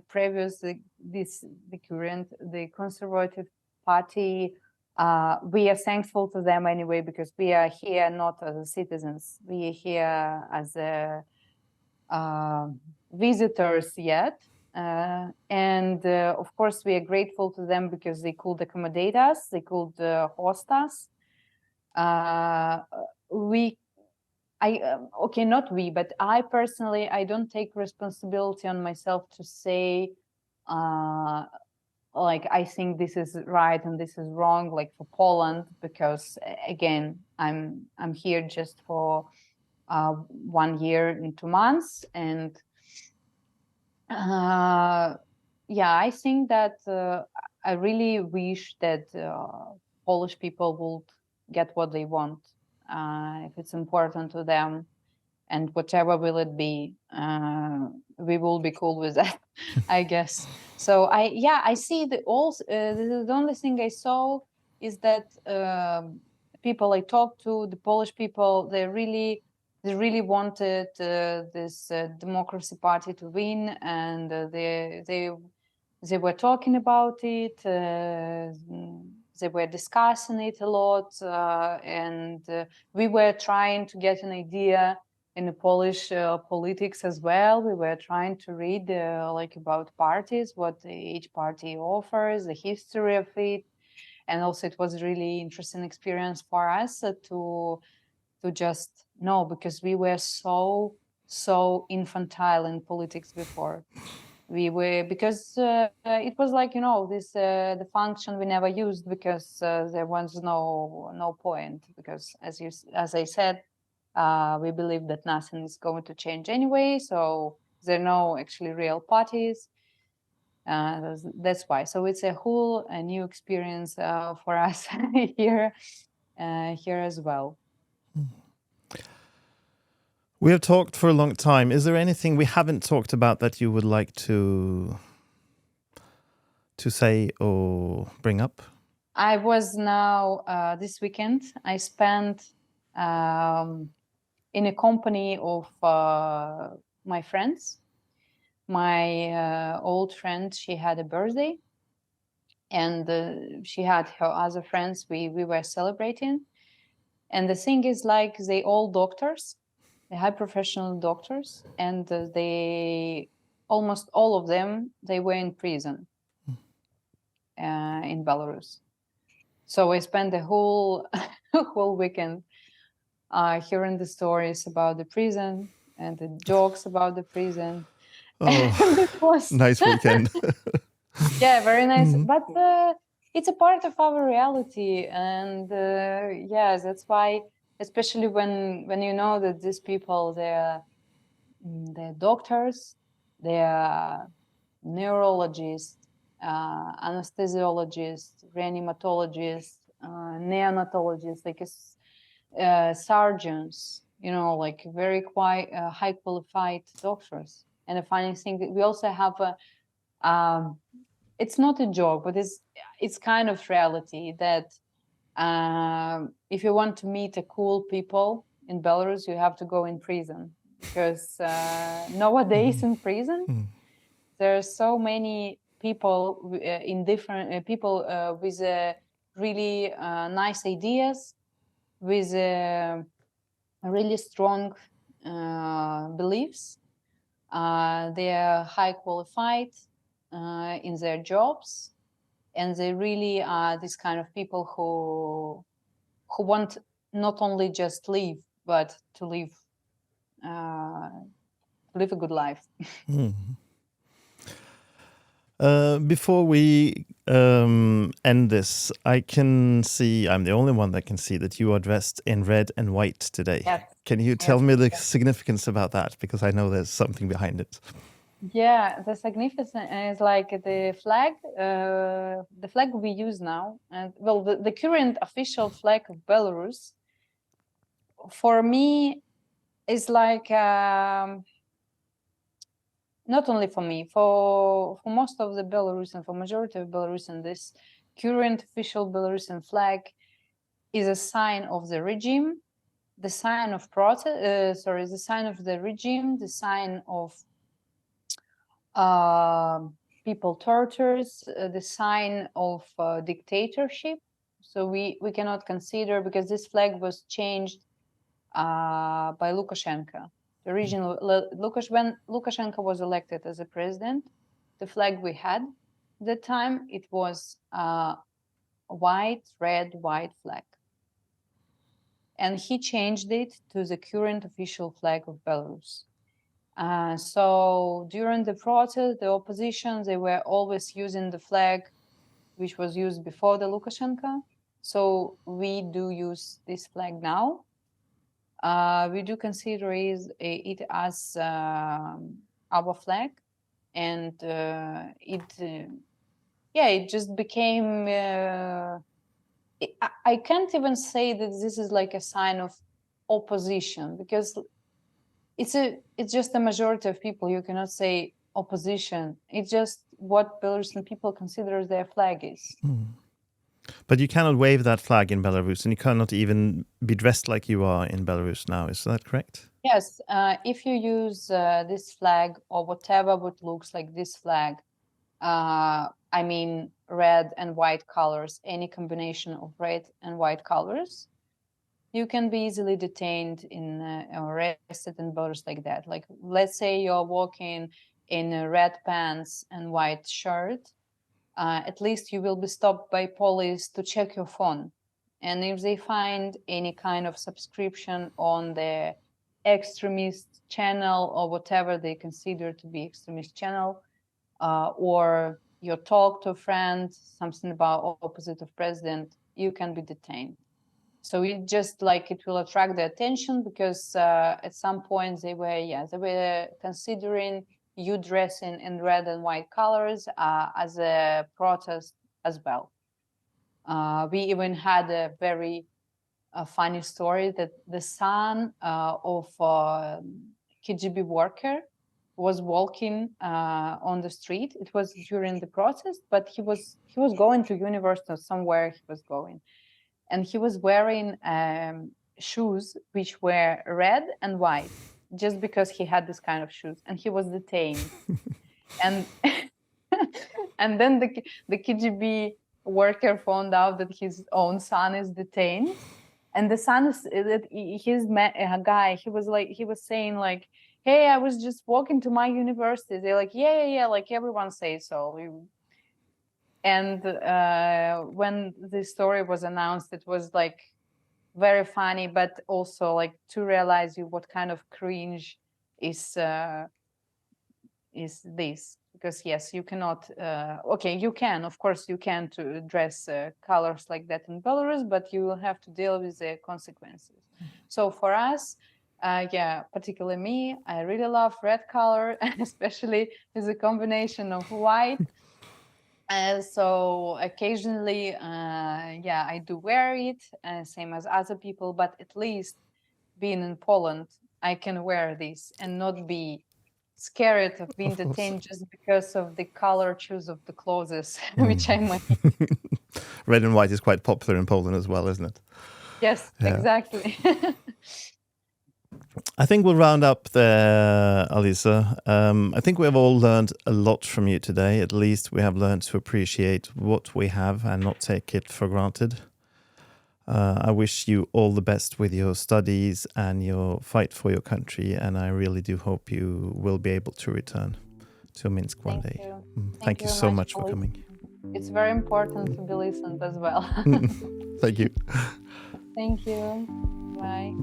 previous, the current, the Conservative Party, we are thankful to them anyway, because we are here not as citizens, we are here as visitors yet, and And of course, we are grateful to them because they could accommodate us, they could host us. Not we, but I personally, I don't take responsibility on myself to say, like, I think this is right and this is wrong, like for Poland, because again, I'm here just for 1 year and 2 months, and I think that I really wish that Polish people would get what they want, if it's important to them, and whatever will it be, we will be cool with that, I guess. So I see the only thing I saw is that people I talked to, the Polish people, they really wanted this democracy party to win, and they were talking about it. They were discussing it a lot, and we were trying to get an idea in the Polish politics as well. We were trying to read like about parties, what each party offers, the history of it, and also it was a really interesting experience for us to just know, because we were so infantile in politics before. We were, because it was like, this the function we never used, because there was no point, because as I said, we believe that nothing is going to change anyway, so there are no actually real parties. That's why. So it's a new experience for us here as well. We have talked for a long time. Is there anything we haven't talked about that you would like to say or bring up? I was now this weekend, I spent in a company of my friends. My old friend, she had a birthday, and she had her other friends. We were celebrating, and the thing is, like, they all doctors, they high professional doctors, and they almost all of them, they were in prison in Belarus. So I spent the whole whole weekend hearing the stories about the prison and the jokes about the prison. Oh, It was nice weekend. yeah, very nice. But it's a part of our reality, and that's why, especially when you know that these people, they're doctors, they're neurologists, anesthesiologists, reanimatologists, neonatologists, like surgeons, like very quite high qualified doctors. And the funny thing, we also have it's not a joke, but it's kind of reality that if you want to meet a cool people in Belarus, you have to go in prison, because nowadays in prison there are so many people in different people with really nice ideas, with really strong beliefs. They are high qualified in their jobs, and they really are this kind of people who want not only just live, but to live a good life. Before we end this, I can see, I'm the only one that can see that you are dressed in red and white today. Yes. Can you tell me the significance about that? Because I know there's something behind it. Yeah, the significance is like the flag we use now. And well, the current official flag of Belarus, for me, is like not only for me, for most of the Belarusian, for majority of Belarusian, this current official Belarusian flag is a sign of the regime, the sign of protest. The sign of the regime, the sign of people tortures, the sign of dictatorship. So we cannot consider, because this flag was changed by Lukashenko. The original when Lukashenko was elected as a president, the flag we had that time it was white, red, white flag. And he changed it to the current official flag of Belarus. So during the protest, the opposition, they were always using the flag which was used before the Lukashenko. So we do use this flag now. We do consider it as our flag, and it just became. I can't even say that this is like a sign of opposition, because it's just a majority of people. You cannot say opposition. It's just what Belarusian people consider their flag is. But you cannot wave that flag in Belarus, and you cannot even be dressed like you are in Belarus now. Is that correct? Yes. If you use this flag or whatever what looks like this flag, I mean red and white colors, any combination of red and white colors, you can be easily detained or arrested in Belarus like that. Like, let's say you're walking in red pants and white shirt, at least you will be stopped by police to check your phone. And if they find any kind of subscription on the extremist channel or whatever they consider to be extremist channel, or you talk to a friend, something about opposite of president, you can be detained. So it just like it will attract the attention, because at some point they were considering you dressing in red and white colors as a protest as well. We even had a very funny story that the son of a KGB worker was walking on the street. It was during the protest, but he was going to university or somewhere he was going, and he was wearing shoes which were red and white, just because he had this kind of shoes, and he was detained. And and then the KGB worker found out that his own son is detained, and the son is a guy. He was saying like, "Hey, I was just walking to my university." They're like, "Yeah, like everyone says so." And when the story was announced, it was like very funny, but also like to realize what kind of cringe is this. Because yes, you cannot. Okay, you can, of course, you can to dress colors like that in Belarus, but you will have to deal with the consequences. So for us, particularly me, I really love red color, especially with a combination of white. So occasionally, I do wear it, same as other people, but at least being in Poland, I can wear this and not be scared of being detained just because of the color choose of the clothes, which I might. Red and white is quite popular in Poland as well, isn't it? Yes, exactly. I think we'll round up there, Alisa. I think we have all learned a lot from you today. At least we have learned to appreciate what we have and not take it for granted. I wish you all the best with your studies and your fight for your country, and I really do hope you will be able to return to Minsk one day. Thank you so much for coming. It's very important to be listened as well. Thank you. Thank you. Bye.